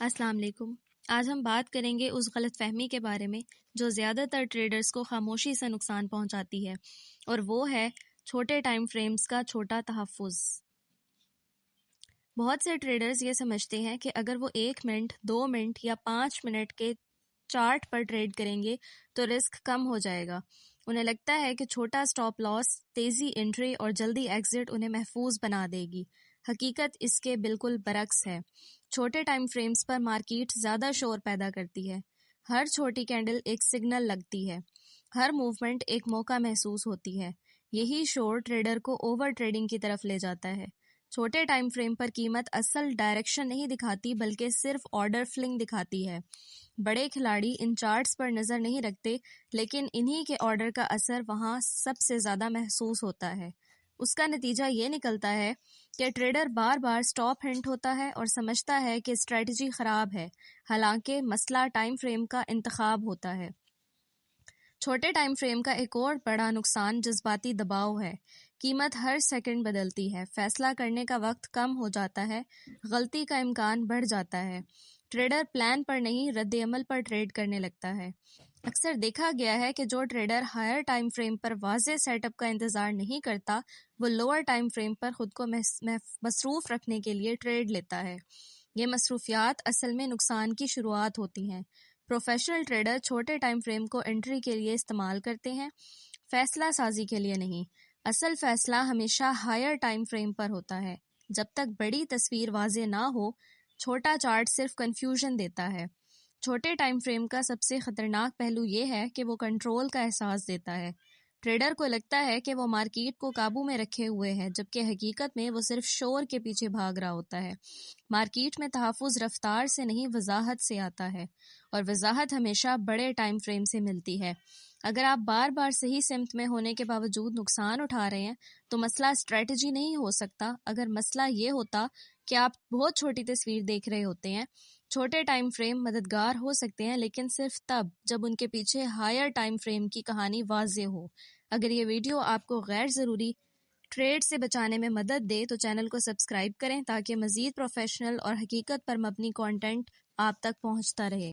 السلام علیکم۔ آج ہم بات کریں گے اس غلط فہمی کے بارے میں جو زیادہ تر ٹریڈرز کو خاموشی سے نقصان پہنچاتی ہے، اور وہ ہے چھوٹے ٹائم فریمز کا چھوٹا تحفظ۔ بہت سے ٹریڈرز یہ سمجھتے ہیں کہ اگر وہ 1 منٹ، 2 منٹ یا 5 منٹ کے چارٹ پر ٹریڈ کریں گے تو رسک کم ہو جائے گا۔ انہیں لگتا ہے کہ چھوٹا سٹاپ لاس، تیزی انٹری اور جلدی ایگزٹ انہیں محفوظ بنا دے گی۔ حقیقت اس کے بالکل برعکس ہے۔ چھوٹے ٹائم فریمز پر مارکیٹ زیادہ شور پیدا کرتی ہے۔ ہر چھوٹی کینڈل ایک سگنل لگتی ہے، ہر موومنٹ ایک موقع محسوس ہوتی ہے۔ یہی شور ٹریڈر کو اوور ٹریڈنگ کی طرف لے جاتا ہے۔ چھوٹے ٹائم فریم پر قیمت اصل ڈائریکشن نہیں دکھاتی بلکہ صرف آرڈر فلنگ دکھاتی ہے۔ بڑے کھلاڑی ان چارٹس پر نظر نہیں رکھتے، لیکن انہی کے آرڈر کا اثر وہاں سب سے زیادہ محسوس ہوتا ہے۔ اس کا نتیجہ یہ نکلتا ہے کہ ٹریڈر بار بار سٹاپ ہنٹ ہوتا ہے اور سمجھتا ہے کہ اسٹریٹجی خراب ہے، حالانکہ مسئلہ ٹائم فریم کا انتخاب ہوتا ہے۔ چھوٹے ٹائم فریم کا ایک اور بڑا نقصان جذباتی دباؤ ہے۔ قیمت ہر سیکنڈ بدلتی ہے، فیصلہ کرنے کا وقت کم ہو جاتا ہے، غلطی کا امکان بڑھ جاتا ہے۔ ٹریڈر پلان پر نہیں، رد عمل پر ٹریڈ کرنے لگتا ہے۔ اکثر دیکھا گیا ہے کہ جو ٹریڈر ہائر ٹائم فریم پر واضح سیٹ اپ کا انتظار نہیں کرتا، وہ لوور ٹائم فریم پر خود کو مصروف رکھنے کے لیے ٹریڈ لیتا ہے۔ یہ مصروفیات اصل میں نقصان کی شروعات ہوتی ہیں۔ پروفیشنل ٹریڈر چھوٹے ٹائم فریم کو انٹری کے لیے استعمال کرتے ہیں، فیصلہ سازی کے لیے نہیں۔ اصل فیصلہ ہمیشہ ہائر ٹائم فریم پر ہوتا ہے۔ جب تک بڑی تصویر واضح نہ ہو، چھوٹا چارٹ صرف کنفیوژن دیتا ہے۔ چھوٹے ٹائم فریم کا سب سے خطرناک پہلو یہ ہے کہ وہ کنٹرول کا احساس دیتا ہے۔ ٹریڈر کو لگتا ہے کہ وہ مارکیٹ کو قابو میں رکھے ہوئے ہے، جبکہ حقیقت میں وہ صرف شور کے پیچھے بھاگ رہا ہوتا ہے۔ مارکیٹ میں تحفظ رفتار سے نہیں، وضاحت سے آتا ہے، اور وضاحت ہمیشہ بڑے ٹائم فریم سے ملتی ہے۔ اگر آپ بار بار صحیح سمت میں ہونے کے باوجود نقصان اٹھا رہے ہیں تو مسئلہ اسٹریٹجی نہیں ہو سکتا۔ اگر مسئلہ یہ ہوتا کہ آپ بہت چھوٹی تصویر دیکھ رہے ہوتے ہیں، چھوٹے ٹائم فریم مددگار ہو سکتے ہیں، لیکن صرف تب جب ان کے پیچھے ہائر ٹائم فریم کی کہانی واضح ہو۔ اگر یہ ویڈیو آپ کو غیر ضروری ٹریڈ سے بچانے میں مدد دے تو چینل کو سبسکرائب کریں تاکہ مزید پروفیشنل اور حقیقت پر مبنی کنٹینٹ آپ تک پہنچتا رہے۔